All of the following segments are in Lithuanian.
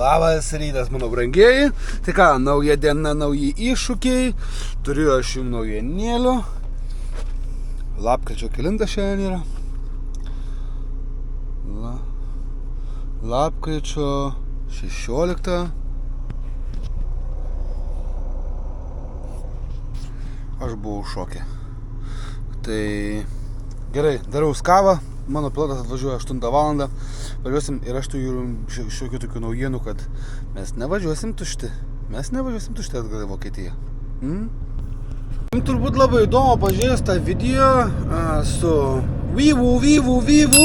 Labas rytas, mano brangieji. Tai ką, nauja diena, nauji iššūkiai. Turiu aš jums naujienėlių. Lapkričio kelinta šiandien yra. Lapkričio 16. Aš buvau šoke. Tai gerai, darau kavą. Mano pilotas atvažiuoja 8 valandą. Važiuosim ir aš turiu šiokių tokių naujienų, kad mes nevažiuosim tušti. Mes nevažiuosim tušti atgal į Vokietiją. Jums turbūt labai įdomu pažiūrėjus tą video su Vyvu,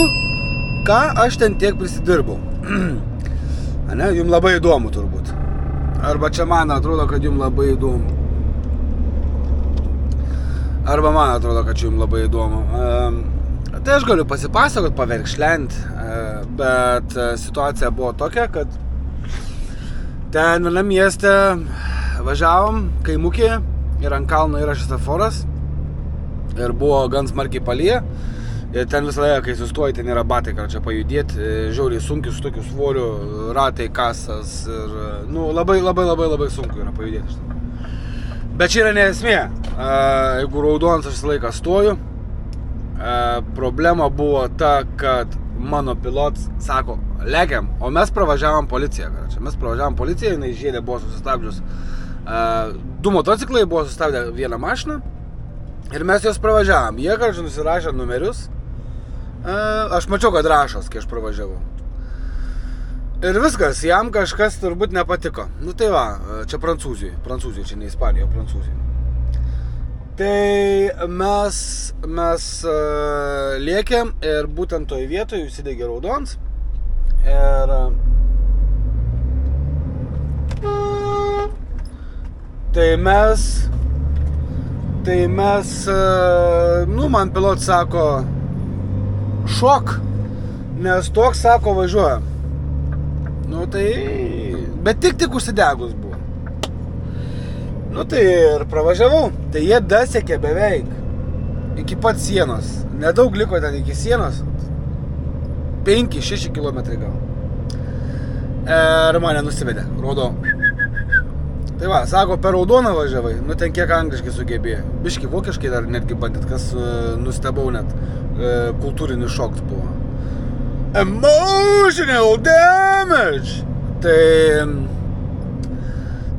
ką aš ten tiek prisidirbau. Ane, jums labai įdomu turbūt. Arba čia man atrodo, kad jums labai įdomu. Arba man atrodo, kad čia jums labai įdomu. Tai aš galiu pasipasakot, paverkšlent, bet situacija buvo tokia, kad ten vienam mieste važiavom, kaimukė ir ant kalno yra šviesoforas ir buvo gan smarkiai palyja ir ten visą laiką, kai sustoji, ten yra batai, kad čia pajudėti, žiauriai sunkiai su tokiu svoriu, ratai, kasas ir, labai sunku yra pajudėti. Bet čia yra ne esmė, jeigu raudonas aš visą laiką stoju. Problema buvo ta, kad mano pilotas sako, lekiam, o mes pravažiavom policiją. Mes pravažiavom policiją, jinai žiedė buvo susistabdžius. 2 motociklai buvo sustabdę vieną mašiną ir mes jos pravažiavom. Jie, nusirašė numerius. Aš mačiau, kad rašos, kai aš pravažiavau. Ir viskas, jam kažkas turbūt nepatiko. Tai va, čia Prancūzijoj, čia ne Ispanijoje, Prancūzijoj. Tai mes lėkėm ir būtent toj vietoje užsidegė raudons ir tai mes man pilotas sako šok, nes toks sako važiuoja. Bet tik užsidegus buvo. Tai ir pravažiavau. Tai jie dasekė beveik iki pat sienos. Nedaug liko ten iki sienos. 5-6 kilometrai gal. Ir mane nusivedė. Raudo. Tai va, sako, per raudoną važiavai. Ten kiek angliškai sugebėjo. Biški vokiškai dar netgi bandyt, kas nustebau net. Kultūrinis šoks buvo. Emotional damage!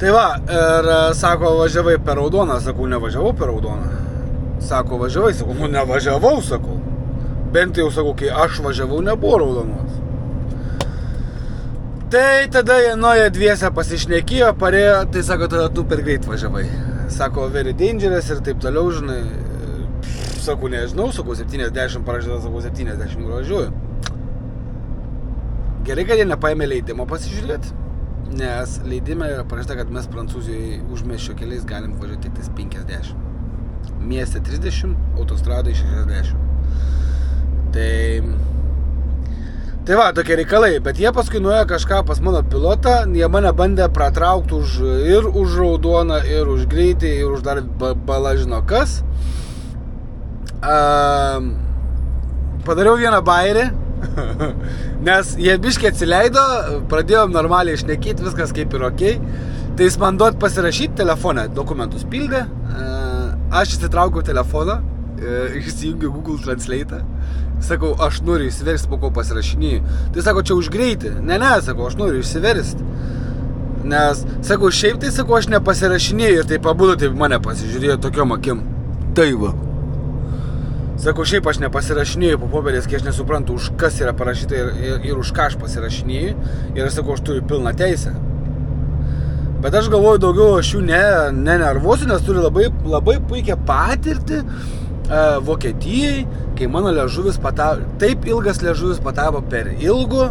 Tai va, ir sako, važiavai per raudoną, sakau, nevažiavau per raudoną. Sako, važiavai, sakau, nevažiavau, sakau. Bent jau, sakau, kai aš važiavau, nebuvo raudonos. Tai tada jie nuoja dviese pasišnekėjo, parėjo, tai sako, tada tu per greit važiavai. Sako, very dangerous ir taip toliau, žinai. Sakau, nežinau, sakau, 70 parašyta, sakau, 70 važiuoju. Gerai, kad jie nepaėmė leidimo pasižiūrėti. Nes leidime yra parašyta, kad mes Prancūzijoje užmiesčio keliais galim važiuoti tik 50. Mieste 30, autostradai 60. Tai va, tokie reikalai. Bet jie paskui nuėjo kažką pas mano pilotą. Jie mane bandė pratraukti ir už raudoną, ir už greitį, ir už dar bala žino kas. Padariau vieną bairį. Nes jie biškiai atsileido, pradėjom normaliai šnekėti, viskas kaip ir okei. Tai jis man duot pasirašyti telefoną, dokumentus pildė. Aš įsitraukiau telefoną, įsijungiau Google Translate. Sakau, aš noriu įsiversti, po ko pasirašinėjau. Tai sako, čia už greitį. Ne, sakau, aš noriu įsiversti. Nes, sakau, šiaip tai, sakau, aš nepasirašinėjau ir tai pabudo, taip mane pasižiūrėjo tokiom akim. Tai va. Sakau, šiaip aš nepasirašinėjau po popierės, kai aš nesuprantu, už kas yra parašyta ir už ką aš pasirašinėjau. Ir aš sakau, aš turiu pilną teisę. Bet aš galvoju, daugiau aš jų nenervuosiu, nes turiu labai puikią patirtį Vokietijai, kai mano liežuvis taip ilgas liežuvis patapo per ilgu.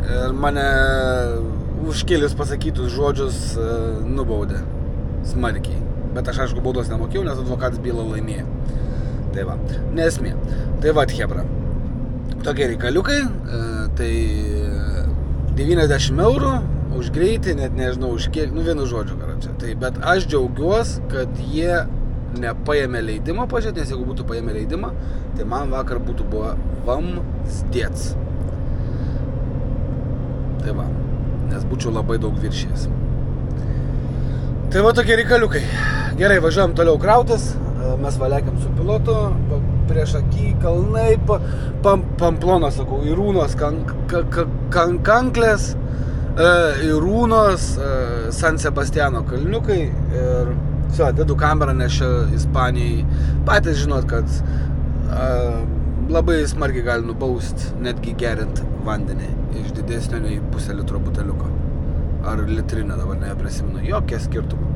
Ir mane už kelis pasakytus žodžius nubaudė smarkiai. Bet aš aišku baudos nemokėjau, nes advokatas bylą laimėjo. Tai va, nesmė. Tai va, hebra. Tokie reikaliukai, tai 90 eurų už greitį, net nežinau už kiek, vienu žodžiu, karočią. Tai, bet aš džiaugiuosi, kad jie nepaėmė leidimą pažiūrėti, nes jeigu būtų paėmė leidimą, tai man vakar būtų buvo vamzdėts. Tai va, nes būčiau labai daug viršėjęs. Tai va tokie reikaliukai. Gerai, važiuojam toliau krautis. Mes valėkiam su pilotu. Prieš akį kalnai, Pamplonas, sakau, Irūnos kanklės, Irūnos, San Sebastiano kalniukai. Ir dedu kamerą, nes čia Ispanijai. Patys žinot, kad labai smarkiai gali nubaust, netgi geriant vandenį iš didesnio nei pusę litro buteliuko. Ar litrinę, dabar neprisimenu. Jokie skirtumų.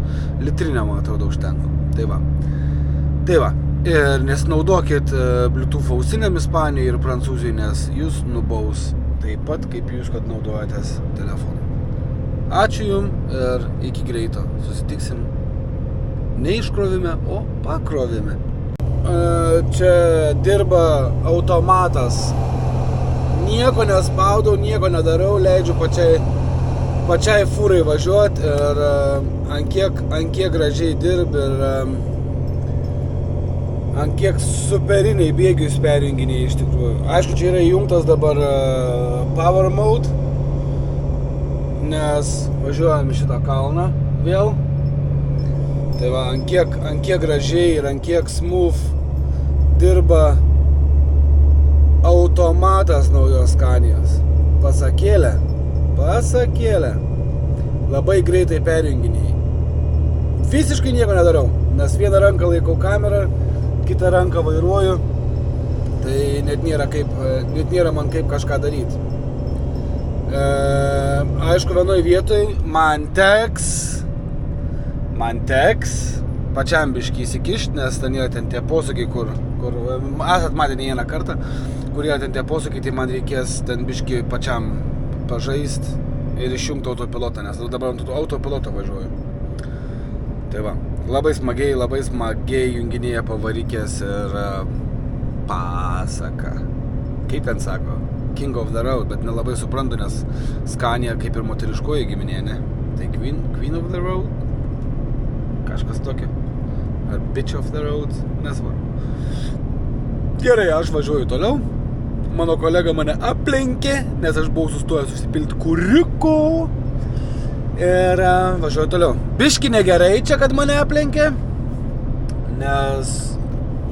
Litrinę, man atrodo, užtenka. Tai va. Ir nesinaudokit Bluetooth ausinėm Ispanijai ir Prancūzijai, nes jūs nubaus taip pat, kaip jūs, kad naudojatės telefonu. Ačiū jums ir iki greito. Susitiksim ne iškrovime, o pakrovime. Čia dirba automatas. Nieko nespaudau, nieko nedarau, leidžiu pačiai fūrai važiuoti ir ant kiek gražiai dirb ir ant kiek superiniai bėgius perjunginiai iš tikrųjų. Aišku, čia yra įjungtas dabar power mode, nes važiuojam šitą kalną vėl. Tai va, ant kiek gražiai ir ant kiek smooth dirba automatas naujos Scanios. Pasakėlė. Labai greitai perjunginiai. Visiškai nieko nedarau, nes vieną ranką laikau kamerą, kitą ranką vairuoju, tai net nėra man kaip kažką daryti. Aišku, vienoj vietoj man teks pačiam biškį įsikišti, nes ten yra ten tie posūkiai, kur esat matę ne vieną kartą, kur yra ten tie posūkiai, tai man reikės ten biškį pačiam pažaist ir išjungti autopilotą, nes dabar ant autopiloto važiuoju. Tai va, labai smagiai junginėja pavarikės ir pasaka. Kaip ten sako? King of the road, bet nelabai suprantu, nes Scania kaip ir moteriškoji giminė, ne? Tai Queen of the road? Kažkas tokio. Ar Bitch of the road? Nesvarbu. Gerai, aš važiuoju toliau. Mano kolega mane aplenkė, nes aš buvau sustojęs susipilti kuriuko. Ir važiuoju toliau. Biški negerai čia, kad mane aplenkė, nes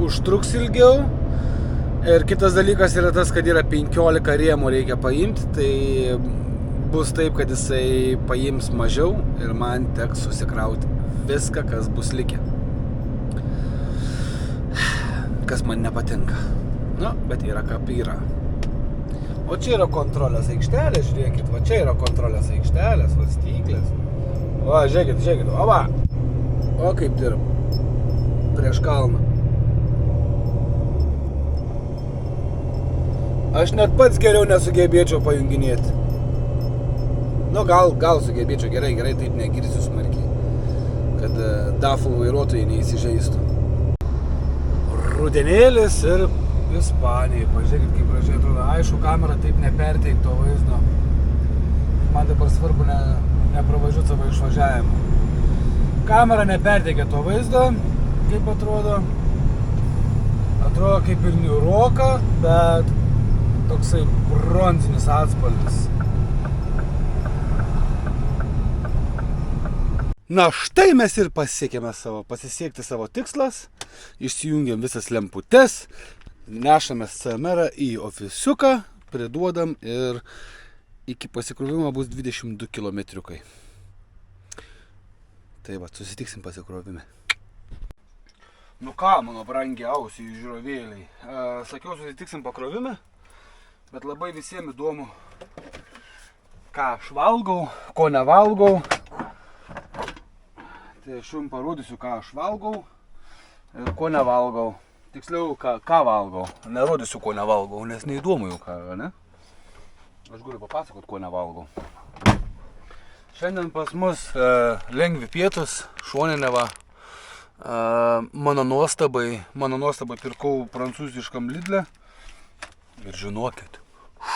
užtruks ilgiau. Ir kitas dalykas yra tas, kad yra 15 rėmų reikia paimti, tai bus taip, kad jisai paims mažiau ir man teks susikrauti viską, kas bus likę. Kas man nepatinka. Nu, bet yra kaip yra. O čia yra kontrolės aikštelė, žiūrėkit, va čia yra kontrolės aikštelės, svarstyklės. Va, žiūrėkit, o va. O kaip dirb. Prieš kalną. Aš net pats geriau nesugebėčiau pajunginėti. Nu, gal sugebėčiau gerai, taip negirsiu smarkiai. Kad DAFų vairuotojai neįsižeistų. Rudenėlis ir Ispanijai. Pažiūrėkit, kaip gražiai atrodo. Aišku, kamera taip neperteik to vaizdo. Man dabar svarbu nepravažiuoti savo išvažiavimą. Kamera neperteikia to vaizdo, kaip atrodo. Atrodo kaip ir niūroka, bet toksai bronzinis atspalvis. Na štai mes ir pasiekėme pasisiekti savo tikslas. Išsijungiam visas lemputes. Nešamės CMR į ofisiuką, priduodam ir iki pasikrovimo bus 22 kilometriukai. Tai va, susitiksim pasikrovime. Nu ką, mano brangiausi žiūrovėliai. Sakiau, susitiksim pakrovime, bet labai visiems įdomu, ką aš valgau, ko nevalgau. Tai aš jums parodysiu, ką aš valgau ir ko nevalgau. Tiksliau, ką valgau. Nerodysiu, ko nevalgau, nes neįdomu jau ką, ne? Aš galiu papasakot, ko nevalgau. Šiandien pas mus lengvi pietus, šoninė va. Mano nuostabai pirkau prancūziškam Lidle. Ir žinokit,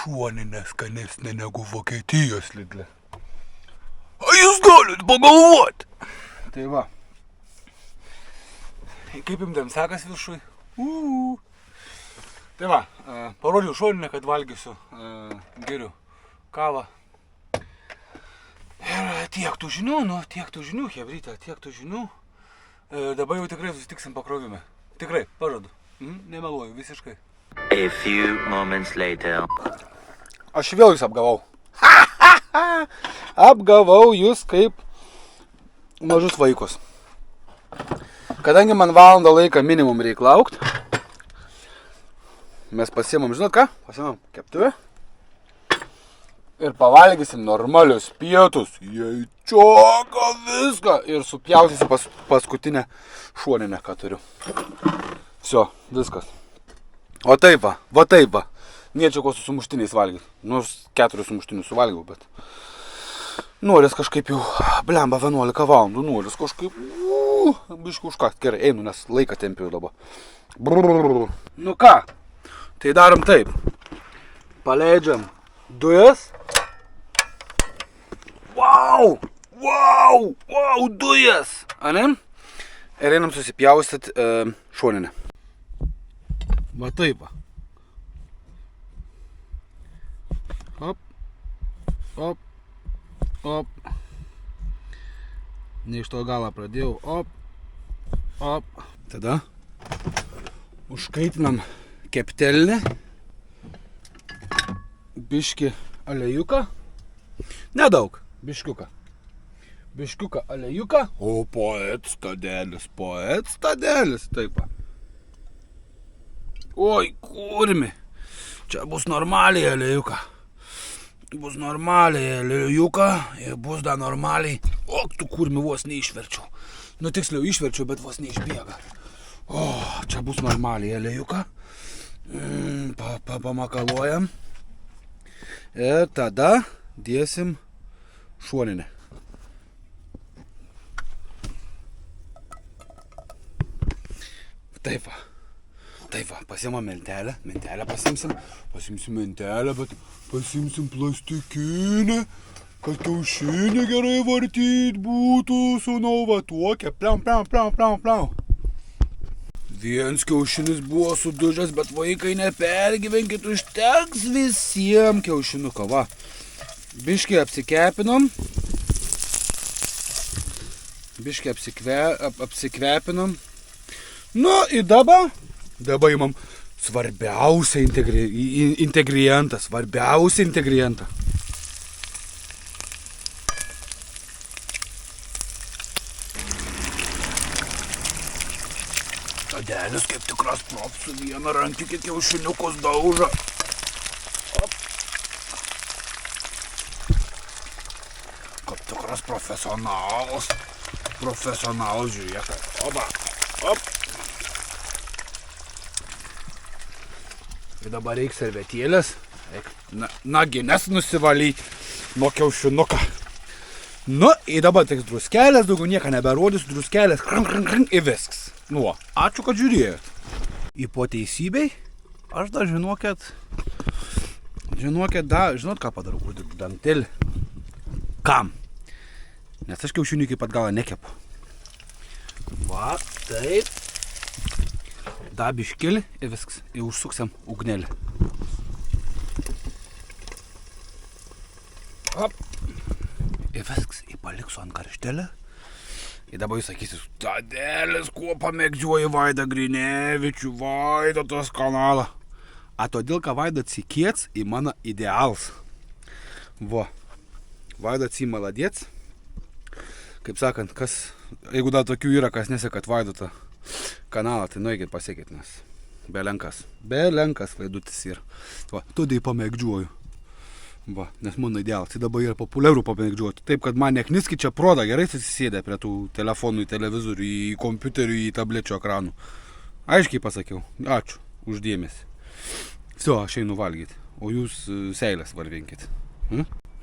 šoninė skanesnė negu Vokietijos Lidle. A jūs galit pagalvoti? Tai va. Kaip jums ten sekas viršui? Tai va, parodžiau šoninę, kad valgysiu, geriu kavą tiek tų žinių, hebrytė, tiek tų žinių. Dabar jau tikrai susitiksim pakrovime. Tikrai, pažadu. Nemeluoju, visiškai. A few moments later. Aš vėl jūs apgavau. Apgavau jūs kaip mažus vaikus. Kadangi man valandą laiką minimum reikia laukti, mes pasiimam, žinot ką? Pasiimam keptuvę ir pavalgysim normalius pietus. Jei čioka viską ir supjausysiu paskutinę šuoninę, ką turiu. Всё, viskas. O taip va. Niečia ko su sumuštiniais valgyti. Nors 4 sumuštinius suvalgiau, bet... Noris kažkaip jau, blemba, 11 valandų, noris kažkaip... Biškai užkakt, gerai, einu, nes laiką tempiu dabar. Brrrr. Nu ką, tai darom taip. Paleidžiam dujas. Wow, dujas. Ane? Ir einam susipjaustyt šoninę. Va taip va. Op. Ne iš to galą pradėjau. Op. Tada užkaitinam keptelnį. Biškį alejuką. Nedaug. Biškiuką alejuką. O poet stadelis. Taip. Oi, kurmi. Čia bus normaliai alejuką. Bus normaliai alejuką ir bus dar normaliai. O, tu kurmi vos neišverčiau. Nu, tiksliau išverčiau, bet vos neišbėga. O, čia bus normaliai alejuką. Pamakaluojam. Ir tada dėsim šuoninę. Taip va, pasiimam mentelę pasimsim mentelę, bet pasimsim plastikinę, kad kiaušinį gerai vartyt būtų, sūnau, va tuokia, pliam. Viens kiaušinis buvo sudužęs, bet vaikai nepergyvenkit, užteks visiems kiaušinuką, va. Biškį apsikepinom. Apsikvepinom. Nu, ir dabar imam svarbiausią ingredientą. Tadelis kaip tikras props su vieną rankį kiaušiniukus dauža. Kaip tikras profesionalas, žiūrėk. Op. Ir dabar reikia servetėlės. Nagines nusivalyti nuo kiaušinuką. Nu, ir dabar teks druskelės, daugiau nieką neberodysiu, druskelės, ir viskas. Nu, ačiū, kad žiūrėjot. Į po teisybei, aš dar žinokit, žinot ką padarau, uždirbu dantelį. Kam? Nes aš kiaušinių iki pat galą nekepu. Va, taip. Da biškėlį ir viskas. Ir užsuksiam ugnelį. Hop. Ir viskas. Ir paliksiu ant karštelę. Ir dabar jūs sakysit, Tadelis, kuo pamėgdžiuoji Vaidą Grinevičių, Vaidotas kanalą. A todėl, kad Vaidotas įkiets į mano ideals. Va. Vaidotas į maladėts. Kaip sakant, jeigu dar tokių yra, kas nesekat Vaidotą kanalą, tai nueikit pasiekit, nes belenkas Vaidutis yra. Va, todėl pamėgdžiuoju. Va, nes mano idealas, tai dabar yra populiarų pamėgdžiuoti. Taip, kad man nekniskit čia prodą, gerai susisėdę prie tų telefonų, į televizorių, į kompiuterių, į tablečių ekranų. Aiškiai pasakiau, ačiū už dėmesį. Всё, aš einu valgyti, o jūs seilės varvinkit.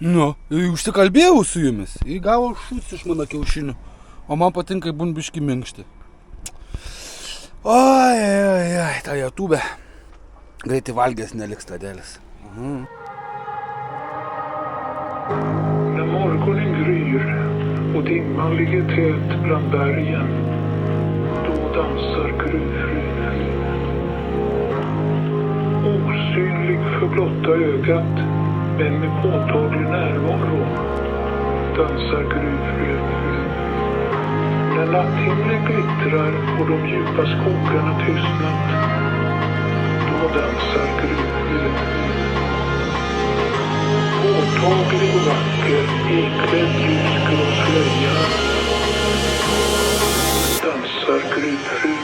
Nu, užsikalbėjau su jumis, įgavo šūs iš mano kiaušinių, o man patinka būn biški minkšti. Oi, ta YouTube. Greitai valgės neliks Tadelis. När morgonen gryr och dimman ligger tät bland bergen, då dansar gruvfriden. Osynlig för blotta ögat, men med påtaglig närvaro. dansar gruvfrön. När natthimlen glittrar och de djupa skogarna tystnat, då dansar gruvfrön. Påtaglig och vacker, iklädd ljusgrå slöja, dansar gruvfrön.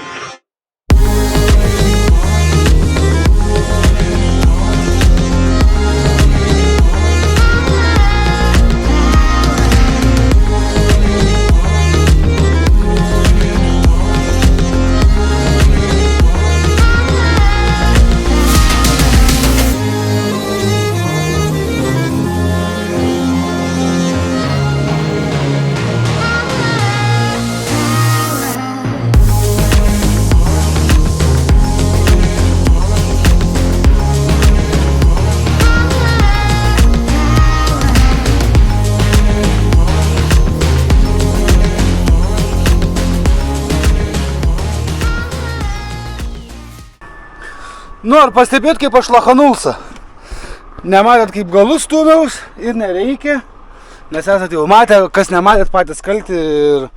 Nu, ar pastebėt, kaip aš lahanulsa? Nematėt, kaip galus stumiaus ir nereikia, nes esat jau matę, kas nematėt, patys kalti ir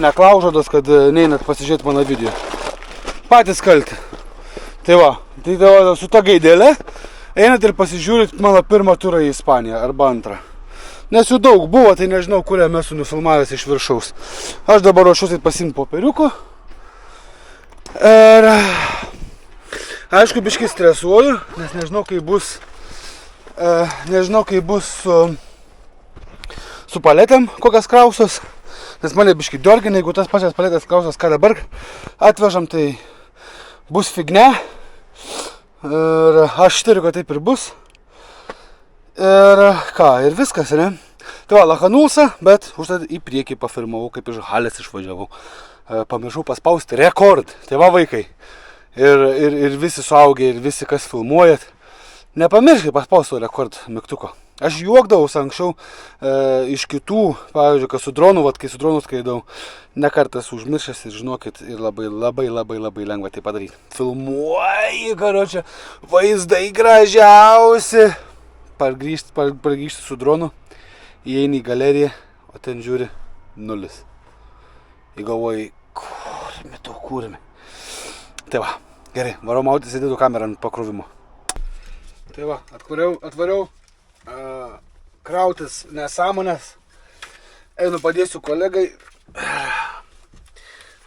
neklaužodas, kad neinat pasižiūrėti mano video. Patys kalti. Tai va, su ta gaidėlė einat ir pasižiūrit mano pirmą turą į Ispaniją arba antrą. Nes jų daug buvo, tai nežinau, kurią mes esu nufilmavęs iš viršaus. Aš dabar ruošiuosi pasiimti popieriuko. Ir aišku, biškai stresuoju, nes nežinau, kai bus su paletėm kokias krausos, nes mane biškai diorgina, jeigu tas pačias paletės krausos, ką dabar atvežam, tai bus figne. Ir aš turiu, kad taip ir bus. Ir ką, ir viskas, ne? Tai va, lahanulsa, bet užtat į priekį pafilmavau, kaip iš halės išvažiavau. Pamiršau paspausti rekord. Tai va, vaikai. Ir visi suaugę, ir visi, kas filmuojat, nepamirškit paspausti rekord mygtuko. Aš juokdavausi anksčiau iš kitų, pavyzdžiui, kai su dronu skraidau, ne kartas užmiršęs ir žinokit, ir labai lengva tai padaryti. Filmuoji, karočią, vaizdai gražiausi. Pargrįžti su dronu, įeini į galeriją, o ten žiūri 0. Įgalvoji, kurimi. Tai va, gerai, varau mautis, įdėdu kamerą ant pakrovimo. Tai va, atvariau krautis nesąmonės. Einu padėsiu kolegai.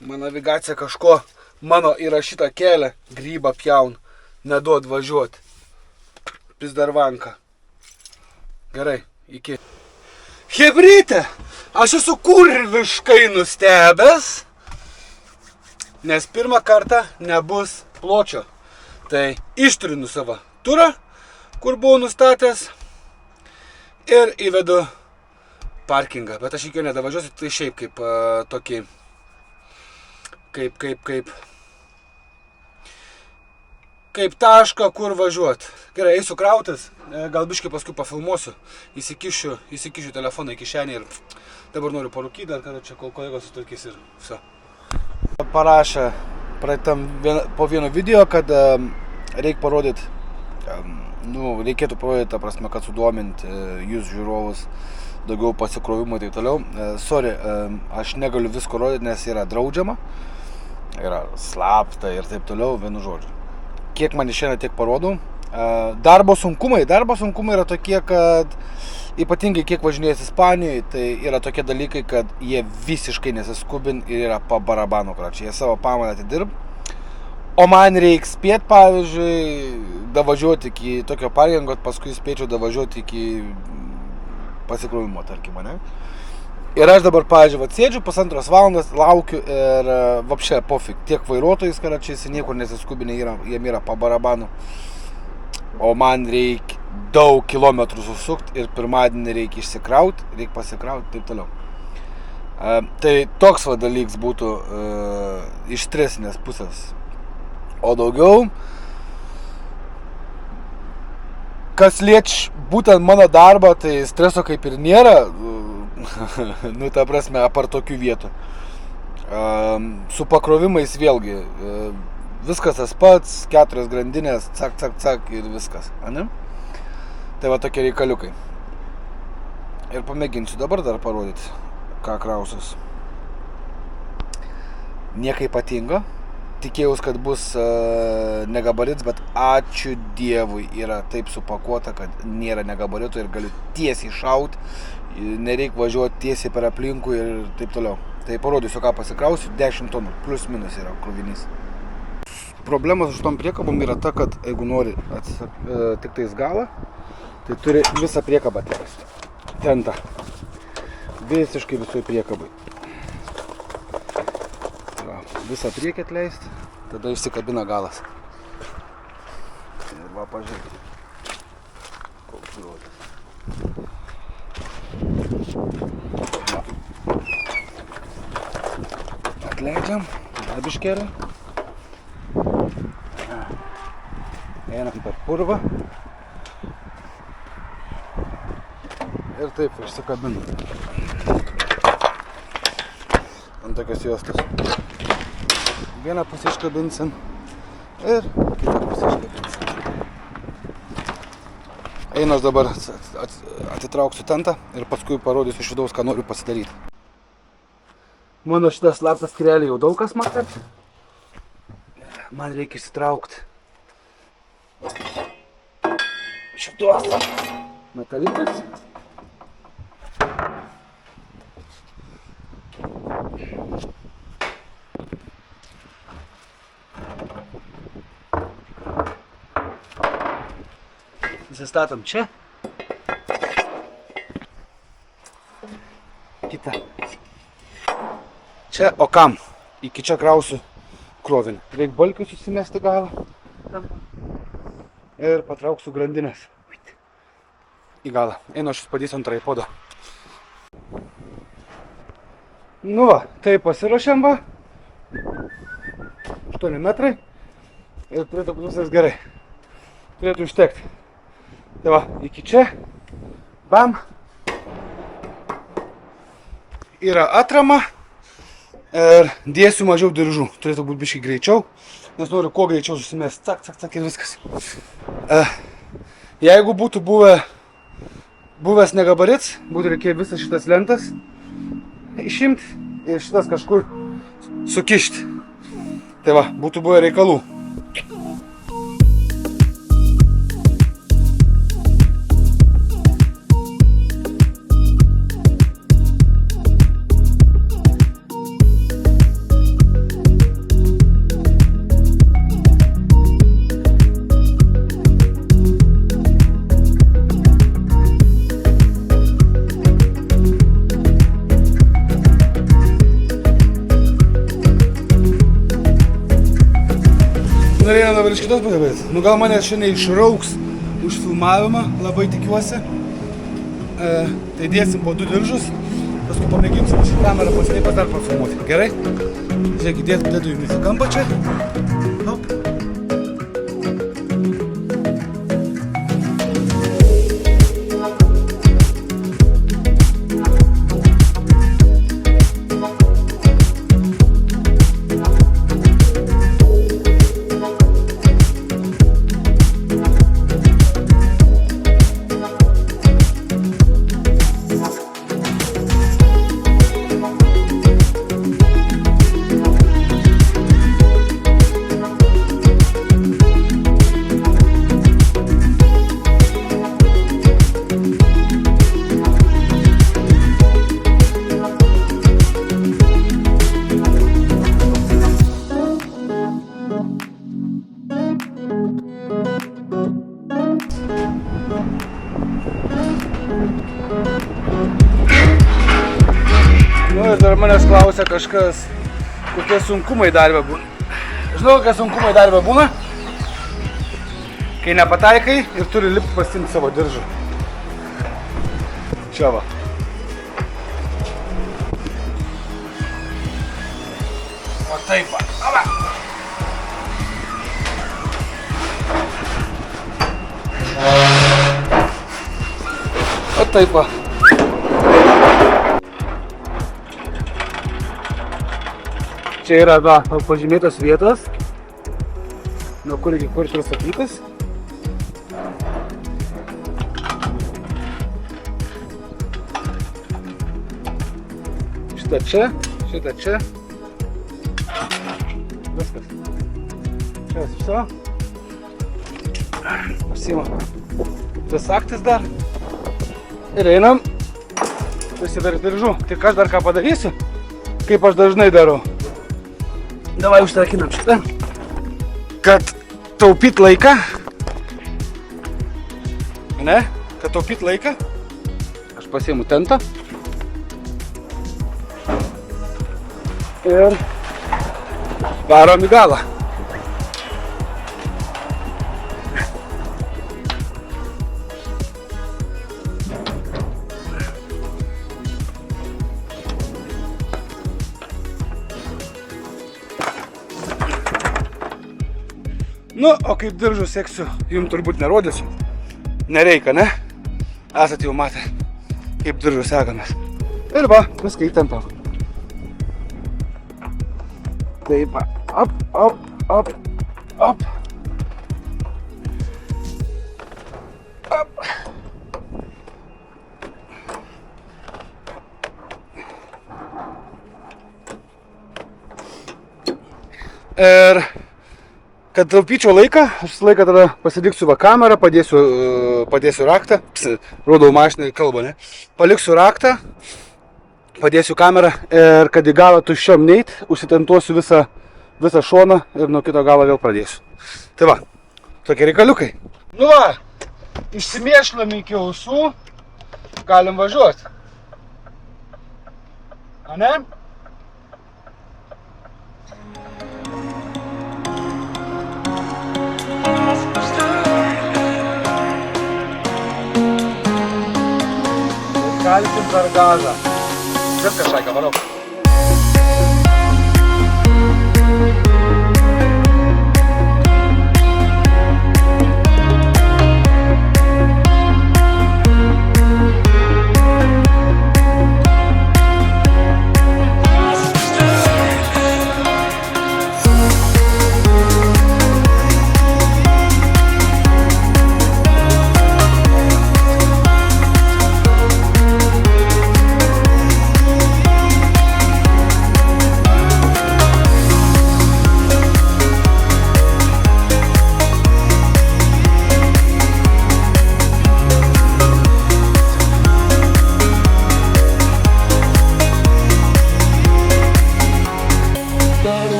Man navigacija kažko mano įrašytą kelią, grybą pjaun, neduod važiuoti. Pizdarvanka. Gerai, iki. Hebryte, aš esu kurviškai nustebęs, nes pirmą kartą nebus pločio. Tai ištrinu savo turą, kur buvau nustatęs, ir įvedu parkingą. Bet aš iki jo nedavažiuosiu, tai šiaip kaip tokį, kaip tašką, kur važiuoti. Gerai, eisiu krautis, gal biškai paskui pafilmuosiu, įsikišiu telefoną į kišenį ir dabar noriu parūkyti, dar kada čia kol kolegos sutvarkys ir viso. Parašė po vieno video, kad reikėtų parodyti, ta prasme, kad sudominti jūs žiūrovus, daugiau pasikrovimo ir taip toliau. Sorry, aš negaliu visko rodyti, nes yra draudžiama, yra slapta ir taip toliau, vienu žodžiu. Kiek man išeina, tiek parodau. Darbo sunkumai yra tokie, kad ypatingai kiek važinėjęs Ispanijoje, tai yra tokie dalykai, kad jie visiškai nesiskubin ir yra pa barabanu, kračiai. Jie savo pamaną atidirb. O man reiks spėt, pavyzdžiui, davažiuoti iki tokio parkingo, paskui spėčiau davažiuoti iki pasikrovimo, tarkim, ne? Ir aš dabar, pavyzdžiui, sėdžiu 1,5 valandos, laukiu ir vapšė pofik. Tiek vairuotojais, karačiais, niekur nesiskubinė, jiem yra pa barabanu. O man reikia daug kilometrų susukti ir pirmadienį reikia išsikrauti, reikia pasikrauti, taip toliau. Tai toks va dalyks būtų iš stresinės pusės. O daugiau, kas liečia būtent mano darbą, tai streso kaip ir nėra. Ta prasme, apart tokių vietų. Su pakrovimais vėlgi, viskas tas pats, 4 grandinės, cak ir viskas. Ne? Tai va tokie reikaliukai. Ir pamėginsiu dabar dar parodyti, ką krausius. Nieko ypatingo. Tikėjaus, kad bus negabarits, bet ačiū Dievui yra taip supakuota, kad nėra negabaritų ir galiu tiesiai šauti. Nereik važiuoti tiesiai per aplinkų ir taip toliau. Tai parodysiu, ką pasikrausiu. 10 tonų, plus minus yra krovinys. Problema su šitom priekabom yra ta, kad jeigu nori tik tais galą, tai turi visą priekabą atleisti. Tentą. Visiškai visoj priekabai. Visą priekį atleisti, tada išsikabina galas. Ir va, pažiūrėkite. Koks grodas. Atleidžiam, dar biškelį. Einam per purvą. Ir taip išsikabina. Ant tokios juostos. Vieną pusę iškabinsim ir kitą pusę iškabinsim. Einu aš dabar atitrauksiu tentą ir paskui parodysiu iš vidaus, ką noriu pasidaryti. Mano šitas slaptas skyrelį jau daug kas matė. Man reikia išsitraukti šitos metalikas. Įsistatom čia. Kita. Čia, o kam? Iki čia krausiu krovinį. Reik balkius įsimesti galą. Ir patrauksiu grandinės. Į galą. Einu aš padėsiu ant traipodo. Nu va, tai pasiruošiam va. 8 metrai. Ir turėtų būti visas gerai. Turėtų užtekti. Tai va, iki čia, bam, yra atrama ir dėsiu mažiau diržų, turėtų būti biškai greičiau, nes noriu kuo greičiau susimesti, cak, cak, cak ir viskas. Jeigu būtų buvęs negabarits, būtų reikėjo visas šitas lentas išimti ir šitas kažkur sukišti. Tai va, būtų buvę reikalų. Norėjau dabar iš kitos būdės, bet gal mane šiandien išrauks už filmavimą, labai tikiuosi. Tai dėsim po 2 diržus, paskui pamėginsim šį kamerą pasleipas dar pafilmuoti. Gerai? Žiūrėkit, dedu jums į kampą čia. Hop. Dar manęs klausia kažkas, kokie sunkumai darbe būna. Žinau, kokie sunkumai darbe būna, kai nepataikai ir turi lipti pasiimti savo diržą. Čia va. O taip va. Ava. O taip va. Čia yra pažymėtos vietos, nuo kur iki kur pristatytas. šitą čia. Viskas. Čia viso. Pasiima tas aktis dar. Ir einam. Susidarys diržų. Tik aš dar ką padarysiu, kaip aš dažnai darau. Davai užtrakinam šitą. Kad taupyt laiką. Ne? Kad taupyt laiką. Aš pasiimu tentą. Ir varom į galą. Nu, o kaip diržų seksiu, jums turbūt nerodysiu. Nereikia, ne? Esat jau matę, kaip diržų segamės. Ir va, viską įtempam. Taip, op. Ir kad taupyčiau laiką, aš visą laiką tada pasiliksiu va kamerą, padėsiu raktą, rodau mašiną ir kalbą, ne? Paliksiu raktą, padėsiu kamerą ir kad į galą tuščiom neit, užsitentuosiu visą šoną ir nuo kito galo vėl pradėsiu. Tai va, tokie reikaliukai. Nu va, išsimėšlam iki ausų, galim važiuoti. A ne? Kalsim dar gazą. Viskas, šaika, varau.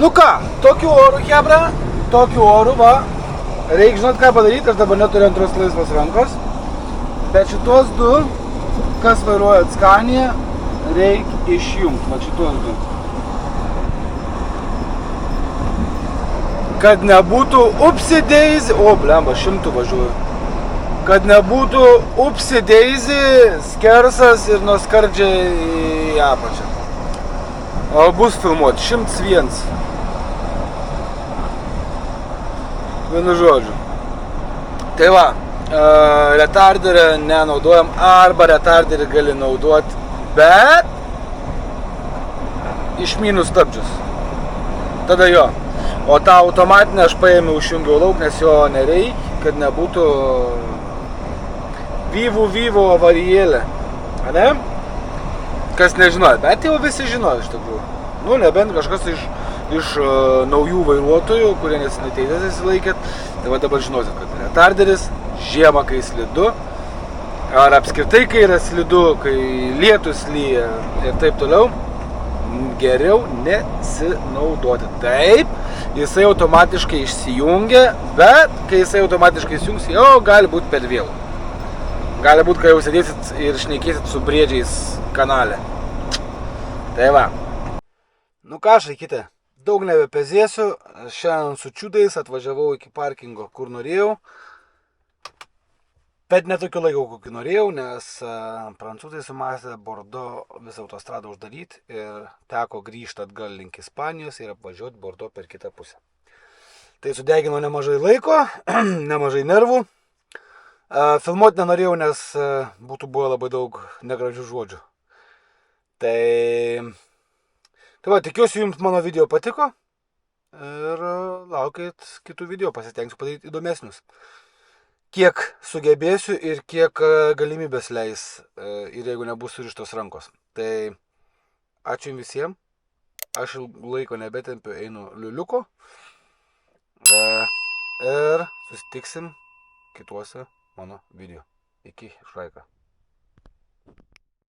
Nu ką, tokiu oru, hebra, tokiu oru, va, reikia žinot ką padaryti, aš dabar neturiu antros laisvos rankos, bet šitos du, kas vairuoja Scania, reikia išjungti, va šitos du. Kad nebūtų upsi daisy, o blemba, 100 važiuoju, kad nebūtų upsi daisy, skersas ir nuo skardžiai į apačią. O bus filmuoti 101. Vienu žodžiu. Tai va, retarderį nenaudojam, arba retarderį gali naudoti, bet išmynus stabdžius. Tada jo. O tą automatinę aš paėmiau, išjungiau lauk, nes jo nereikia, kad nebūtų vyvų avarijėlė. A ne? Kas nežinojo, bet jau visi žinojo iš tikrųjų. Nu, nebent kažkas iš naujų vairuotojų, kurie nesenai teisės įsilaikėt, tai va dabar žinosit, kad retarderis žiemą, kai slidu, ar apskritai, kai yra slidu, kai lietus lyja ir taip toliau, geriau nesinaudoti. Taip, jisai automatiškai išsijungia, bet kai jisai automatiškai įsijungs, jau gali būti per vėlu. Gali būti, kai jau sėdėsit ir šnekėsit su briedžiais kanale. Tai va. Nu ką, šaikite, daug nebepezėsiu, šiandien su čiudais atvažiavau iki parkingo, kur norėjau. Bet netokiu laiku, kokį norėjau, nes prancūzai sumąstė Bordo visą autostradą uždaryti ir teko grįžti atgal link Ispanijos ir apvažiuoti Bordo per kitą pusę. Tai sudegino nemažai laiko, nemažai nervų. Filmuoti nenorėjau, nes būtų buvo labai daug negražių žodžių. Tai va, tikiuosi jums mano video patiko ir laukit kitų video, pasitengsiu padaryti įdomesnius. Kiek sugebėsiu ir kiek galimybės leis ir jeigu nebus surištos rankos. Tai ačiū jums visiems, aš laiko nebetempiu, einu liuliuko ir susitiksim kituose mano video. Iki, Švaika.